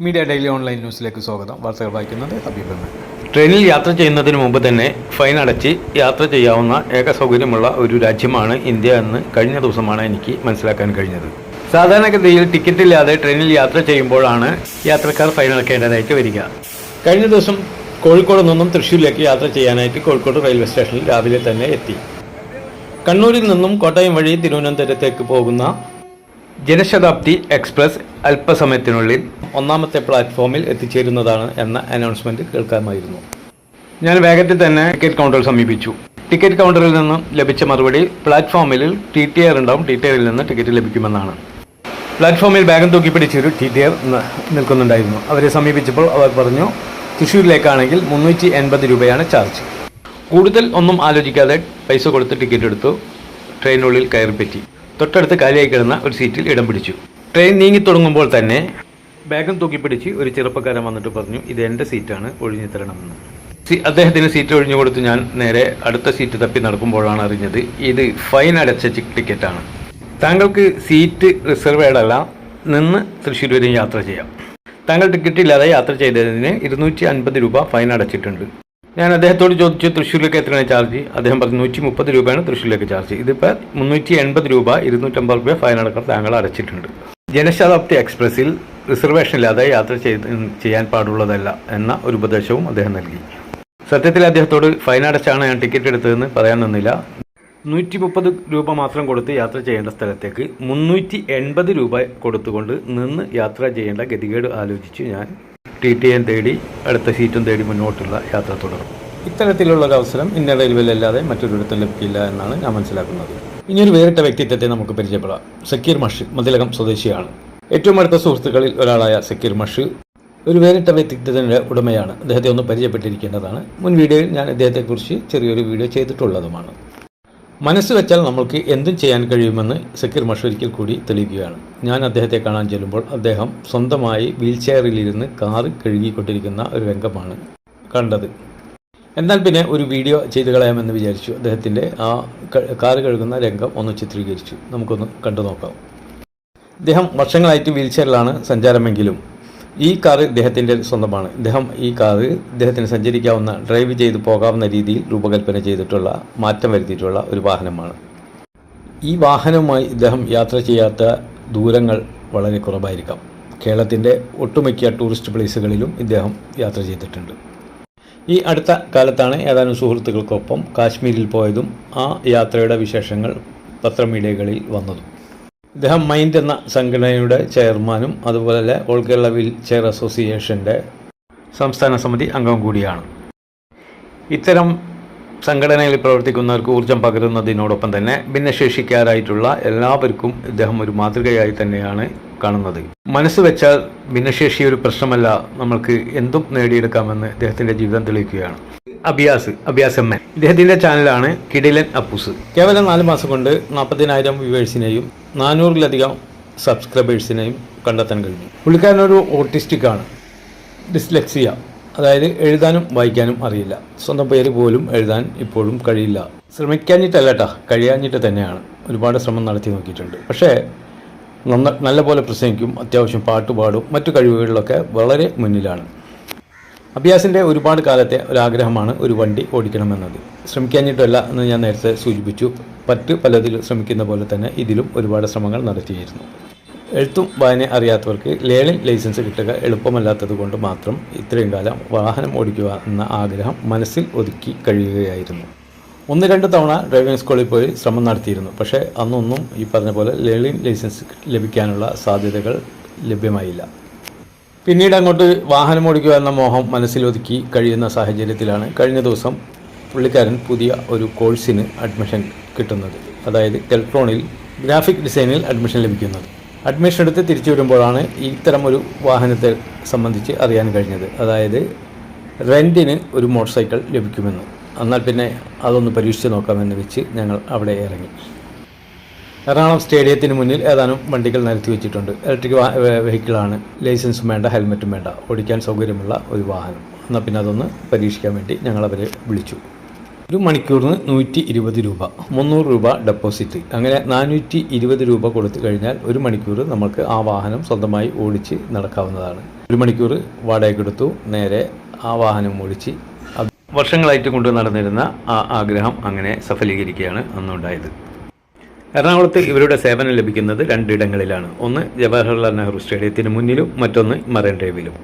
Media daily online ന്യൂസിലേക്ക് സ്വാഗതം. വാർത്തകൾ വായിക്കുന്നത് ഹബീബ്. ട്രെയിനിൽ യാത്ര ചെയ്യുന്നതിന് മുമ്പ് തന്നെ ഫൈൻ അടച്ച് യാത്ര ചെയ്യാവുന്ന ഏക സൗകര്യമുള്ള ഒരു രാജ്യമാണ് ഇന്ത്യ എന്ന് കഴിഞ്ഞ ദിവസമാണ് എനിക്ക് മനസ്സിലാക്കാൻ കഴിഞ്ഞത്. സാധാരണഗതിയിൽ ടിക്കറ്റ് ഇല്ലാതെ ട്രെയിനിൽ യാത്ര ചെയ്യുമ്പോഴാണ് യാത്രക്കാർ ഫൈൻ അടക്കേണ്ടതായിട്ട് വരിക. കഴിഞ്ഞ ദിവസം കോഴിക്കോട് നിന്നും തൃശ്ശൂരിലേക്ക് യാത്ര ചെയ്യാനായിട്ട് കോഴിക്കോട് റെയിൽവേ സ്റ്റേഷനിൽ രാവിലെ തന്നെ എത്തി. കണ്ണൂരിൽ നിന്നും കോട്ടയം വഴി തിരുവനന്തപുരത്തേക്ക് പോകുന്ന ജനശതാബ്ദി എക്സ്പ്രസ് അല്പസമയത്തിനുള്ളിൽ ഒന്നാമത്തെ പ്ലാറ്റ്ഫോമിൽ എത്തിച്ചേരുന്നതാണ് എന്ന അനൗൺസ്മെൻറ്റ് കേൾക്കാമായിരുന്നു. ഞാൻ വേഗത്തിൽ തന്നെ ടിക്കറ്റ് കൗണ്ടറിൽ സമീപിച്ചു. ടിക്കറ്റ് കൗണ്ടറിൽ നിന്നും ലഭിച്ച മറുപടി പ്ലാറ്റ്ഫോമിൽ TTR ഉണ്ടാവും, TTRൽ നിന്ന് ടിക്കറ്റ് ലഭിക്കുമെന്നാണ്. പ്ലാറ്റ്ഫോമിൽ ബാഗും തൂക്കിപ്പിടിച്ച് ഒരു TTR നിൽക്കുന്നുണ്ടായിരുന്നു. അവരെ സമീപിച്ചപ്പോൾ അവർ പറഞ്ഞു, തൃശ്ശൂരിലേക്കാണെങ്കിൽ 380 രൂപയാണ് ചാർജ്. കൂടുതൽ ഒന്നും ആലോചിക്കാതെ പൈസ കൊടുത്ത് ടിക്കറ്റ് എടുത്തു. ട്രെയിനുള്ളിൽ കയറിപ്പറ്റി. തൊട്ടടുത്ത് കാലിയായി കിടന്ന ഒരു സീറ്റിൽ ഇടം പിടിച്ചു. ട്രെയിൻ നീങ്ങിത്തുടങ്ങുമ്പോൾ തന്നെ ബാഗും തൂക്കിപ്പിടിച്ച് ഒരു ചെറുപ്പക്കാരൻ വന്നിട്ട് പറഞ്ഞു, ഇത് എൻ്റെ സീറ്റാണ്, ഒഴിഞ്ഞു തരണമെന്ന്. അദ്ദേഹത്തിന് സീറ്റ് ഒഴിഞ്ഞു കൊടുത്ത് ഞാൻ നേരെ അടുത്ത സീറ്റ് തപ്പി നടക്കുമ്പോഴാണ് അറിഞ്ഞത് ഇത് ഫൈൻ അടച്ച ടിക്കറ്റാണ്. താങ്കൾക്ക് സീറ്റ് റിസർവേഡ് അല്ല, നിന്ന് തൃശ്ശൂർ വരെ യാത്ര ചെയ്യാം. താങ്കൾ ടിക്കറ്റ് ഇല്ലാതെ യാത്ര ചെയ്തതിന് 250 രൂപ ഫൈൻ അടച്ചിട്ടുണ്ട്. ഞാൻ അദ്ദേഹത്തോട് ചോദിച്ചു, തൃശ്ശൂരിലേക്ക് എത്രയാണ് ചാർജ്? അദ്ദേഹം പറഞ്ഞു 130 രൂപയാണ് തൃശ്ശൂരിലേക്ക് ചാർജ്. ഇതിപ്പോൾ 380 രൂപ, 250 രൂപ ഫൈൻ അടക്കം താങ്കൾ അടച്ചിട്ടുണ്ട്. ജനശതാബ്ദി എക്സ്പ്രസ്സിൽ റിസർവേഷൻ ഇല്ലാതെ യാത്ര ചെയ്യാൻ പാടുള്ളതല്ല എന്ന ഒരു ഉപദേശവും അദ്ദേഹം നൽകി. സത്യത്തിൽ അദ്ദേഹത്തോട് ഫൈൻ അടച്ചാണ് ഞാൻ ടിക്കറ്റ് എടുത്തതെന്ന് പറയാൻ നിന്നില്ല. 130 രൂപ മാത്രം കൊടുത്ത് യാത്ര ചെയ്യേണ്ട സ്ഥലത്തേക്ക് 380 രൂപ കൊടുത്തുകൊണ്ട് നിന്ന് യാത്ര ചെയ്യേണ്ട ഗതികേട് ആലോചിച്ച് ഞാൻ TTN തേടി അടുത്ത സീറ്റും തേടി മുന്നോട്ടുള്ള യാത്ര തുടരും. ഇത്തരത്തിലുള്ളൊരവസരം ഇന്ത്യൻ റെയിൽവേയിലല്ലാതെ മറ്റൊരിടത്തും ലഭിക്കില്ല എന്നാണ് ഞാൻ മനസ്സിലാക്കുന്നത്. ഇനിയൊരു വേറിട്ട വ്യക്തിത്വത്തെ നമുക്ക് പരിചയപ്പെടാം. സക്കീർ മഷ് മതിലകം സ്വദേശിയാണ്. ഏറ്റവും അടുത്ത സുഹൃത്തുക്കളിൽ ഒരാളായ സക്കീർ മഷ് ഒരു വേറിട്ട വ്യക്തിത്വത്തിൻ്റെ ഉടമയാണ്. അദ്ദേഹത്തെ ഒന്ന് പരിചയപ്പെട്ടിരിക്കേണ്ടതാണ്. മുൻ വീഡിയോയിൽ ഞാൻ അദ്ദേഹത്തെക്കുറിച്ച് ചെറിയൊരു വീഡിയോ ചെയ്തിട്ടുള്ളതുമാണ്. മനസ്സ് വെച്ചാൽ നമ്മൾക്ക് എന്തും ചെയ്യാൻ കഴിയുമെന്ന് സക്കീർ മഷ് ഒരിക്കൽ കൂടി തെളിയിക്കുകയാണ്. ഞാൻ അദ്ദേഹത്തെ കാണാൻ ചെല്ലുമ്പോൾ അദ്ദേഹം സ്വന്തമായി വീൽ ചെയറിലിരുന്ന് കാറ് കഴുകിക്കൊണ്ടിരിക്കുന്ന ഒരു രംഗമാണ് കണ്ടത്. എന്നാൽ പിന്നെ ഒരു വീഡിയോ ചെയ്തു കളയാമെന്ന് വിചാരിച്ചു. അദ്ദേഹത്തിൻ്റെ ആ കാറ് കഴുകുന്ന രംഗം ഒന്ന് ചിത്രീകരിച്ചു. നമുക്കൊന്ന് കണ്ടു നോക്കാം. അദ്ദേഹം വർഷങ്ങളായിട്ട് വീൽ ചെയറിലാണ് സഞ്ചാരമെങ്കിലും ഈ കാറ് ഇദ്ദേഹത്തിൻ്റെ സ്വന്തമാണ്. ഈ കാറ് ഇദ്ദേഹത്തിന് സഞ്ചരിക്കാവുന്ന, ഡ്രൈവ് ചെയ്ത് പോകാവുന്ന രീതിയിൽ രൂപകൽപ്പന ചെയ്തിട്ടുള്ള, മാറ്റം വരുത്തിയിട്ടുള്ള ഒരു വാഹനമാണ്. ഈ വാഹനവുമായി ഇദ്ദേഹം യാത്ര ചെയ്യാത്ത ദൂരങ്ങൾ വളരെ കുറവായിരിക്കാം. കേരളത്തിൻ്റെ ഒട്ടുമിക്ക ടൂറിസ്റ്റ് പ്ലേസുകളിലും ഇദ്ദേഹം യാത്ര ചെയ്തിട്ടുണ്ട്. ഈ അടുത്ത കാലത്താണ് ഏതാനും സുഹൃത്തുക്കൾക്കൊപ്പം കാശ്മീരിൽ പോയതും ആ യാത്രയുടെ വിശേഷങ്ങൾ പത്രമീഡിയകളിൽ വന്നതും. ഇദ്ദേഹം മൈൻഡ് എന്ന സംഘടനയുടെ ചെയർമാനും അതുപോലെ ഓൾ കേരള വീൽ ചെയർ അസോസിയേഷൻ്റെ സംസ്ഥാന സമിതി അംഗം കൂടിയാണ്. ഇത്തരം സംഘടനയിൽ പ്രവർത്തിക്കുന്നവർക്ക് ഊർജം പകരുന്നതിനോടൊപ്പം തന്നെ ഭിന്നശേഷിക്കാരായിട്ടുള്ള എല്ലാവർക്കും ഇദ്ദേഹം ഒരു മാതൃകയായി തന്നെയാണ് കാണുന്നത്. മനസ്സ് വെച്ചാൽ ഭിന്നശേഷി ഒരു പ്രശ്നമല്ല, നമ്മൾക്ക് എന്തും നേടിയെടുക്കാമെന്ന് ഇദ്ദേഹത്തിൻ്റെ ജീവിതം തെളിയിക്കുകയാണ്. അബിയാസ് എം എൻ ഇദ്ദേഹത്തിൻ്റെ ചാനലാണ് കിടിലൻ അപ്പൂസ്. കേവലം 4 മാസം കൊണ്ട് 40,000 വ്യൂവേഴ്സിനെയും 400-ലധികം സബ്സ്ക്രൈബേഴ്സിനെയും കണ്ടെത്താൻ കഴിഞ്ഞു. പുള്ളിക്കാരനൊരു ഓട്ടിസ്റ്റിക്കാണ്, ഡിസ്ലെക്സിയ, അതായത് എഴുതാനും വായിക്കാനും അറിയില്ല. സ്വന്തം പേര് പോലും എഴുതാൻ ഇപ്പോഴും കഴിയില്ല. ശ്രമിക്കാഞ്ഞിട്ടല്ല കേട്ടോ, കഴിയാഞ്ഞിട്ട് തന്നെയാണ്. ഒരുപാട് ശ്രമം നടത്തി നോക്കിയിട്ടുണ്ട്. പക്ഷേ നല്ലപോലെ പ്രസംഗിക്കും, അത്യാവശ്യം പാട്ട് പാടും, മറ്റു കഴിവുകളിലൊക്കെ വളരെ മുന്നിലാണ്. അബിയാസിൻ്റെ ഒരുപാട് കാലത്തെ ഒരാഗ്രഹമാണ് ഒരു വണ്ടി ഓടിക്കണമെന്നത്. ശ്രമിക്കാഞ്ഞിട്ടല്ല എന്ന് ഞാൻ നേരത്തെ സൂചിപ്പിച്ചു. പലതിലും ശ്രമിക്കുന്ന പോലെ തന്നെ ഇതിലും ഒരുപാട് ശ്രമങ്ങൾ നടത്തിയിരുന്നു. എഴുത്തും വായന അറിയാത്തവർക്ക് ലേണിംഗ് ലൈസൻസ് കിട്ടുക എളുപ്പമല്ലാത്തത് കൊണ്ട് മാത്രം ഇത്രയും കാലം വാഹനം ഓടിക്കുക എന്ന ആഗ്രഹം മനസ്സിൽ ഒതുക്കി കഴിയുകയായിരുന്നു. 1-2 തവണ ഡ്രൈവിംഗ് സ്കൂളിൽ പോയി ശ്രമം നടത്തിയിരുന്നു. പക്ഷേ അന്നൊന്നും ഈ പറഞ്ഞ പോലെ ലേണിംഗ് ലൈസൻസ് ലഭിക്കാനുള്ള സാധ്യതകൾ ലഭ്യമായില്ല. പിന്നീട് അങ്ങോട്ട് വാഹനം ഓടിക്കുക എന്ന മോഹം മനസ്സിലൊതുക്കി കഴിയുന്ന സാഹചര്യത്തിലാണ് കഴിഞ്ഞ ദിവസം പുള്ളിക്കാരൻ പുതിയ ഒരു കോഴ്സിന് അഡ്മിഷൻ കിട്ടുന്നത്. അതായത് ടെൽട്രോണിൽ ഗ്രാഫിക് ഡിസൈനിൽ അഡ്മിഷൻ ലഭിക്കുന്നത്. അഡ്മിഷൻ എടുത്ത് തിരിച്ചു വരുമ്പോഴാണ് ഇത്തരം ഒരു വാഹനത്തെ സംബന്ധിച്ച് അറിയാൻ കഴിഞ്ഞത്. അതായത് റെൻറ്റിന് ഒരു മോട്ടോർ സൈക്കിൾ ലഭിക്കുമെന്ന്. എന്നാൽ പിന്നെ അതൊന്ന് പരീക്ഷിച്ച് നോക്കാമെന്ന് വെച്ച് ഞങ്ങൾ അവിടെ ഇറങ്ങി. എറണാകുളം സ്റ്റേഡിയത്തിന് മുന്നിൽ ഏതാനും വണ്ടികൾ നിരത്തി വെച്ചിട്ടുണ്ട്. ഇലക്ട്രിക് വെഹിക്കിളാണ്, ലൈസൻസും വേണ്ട, ഹെൽമെറ്റും വേണ്ട, ഓടിക്കാൻ സൗകര്യമുള്ള ഒരു വാഹനം. എന്നാൽ പിന്നെ അതൊന്ന് പരീക്ഷിക്കാൻ വേണ്ടി ഞങ്ങളവരെ വിളിച്ചു. ഒരു മണിക്കൂറിന് 120 രൂപ, 300 രൂപ ഡെപ്പോസിറ്റ്, അങ്ങനെ 420 രൂപ കൊടുത്തു കഴിഞ്ഞാൽ ഒരു മണിക്കൂർ നമുക്ക് ആ വാഹനം സ്വന്തമായി ഓടിച്ച് നടക്കാവുന്നതാണ്. 1 മണിക്കൂർ വാടകയ്ക്കെടുത്തു. നേരെ ആ വാഹനം ഓടിച്ച് വർഷങ്ങളായിട്ട് കൊണ്ടു നടന്നിരുന്ന ആ ആഗ്രഹം അങ്ങനെ സഫലീകരിക്കുകയാണ് അന്നുണ്ടായത്. എറണാകുളത്ത് ഇവരുടെ സേവനം ലഭിക്കുന്നത് 2 ഇടങ്ങളിലാണ്. ഒന്ന് ജവഹർലാൽ നെഹ്റു സ്റ്റേഡിയത്തിന് മുന്നിലും മറ്റൊന്ന് മറൈൻ ഡ്രൈവിലും.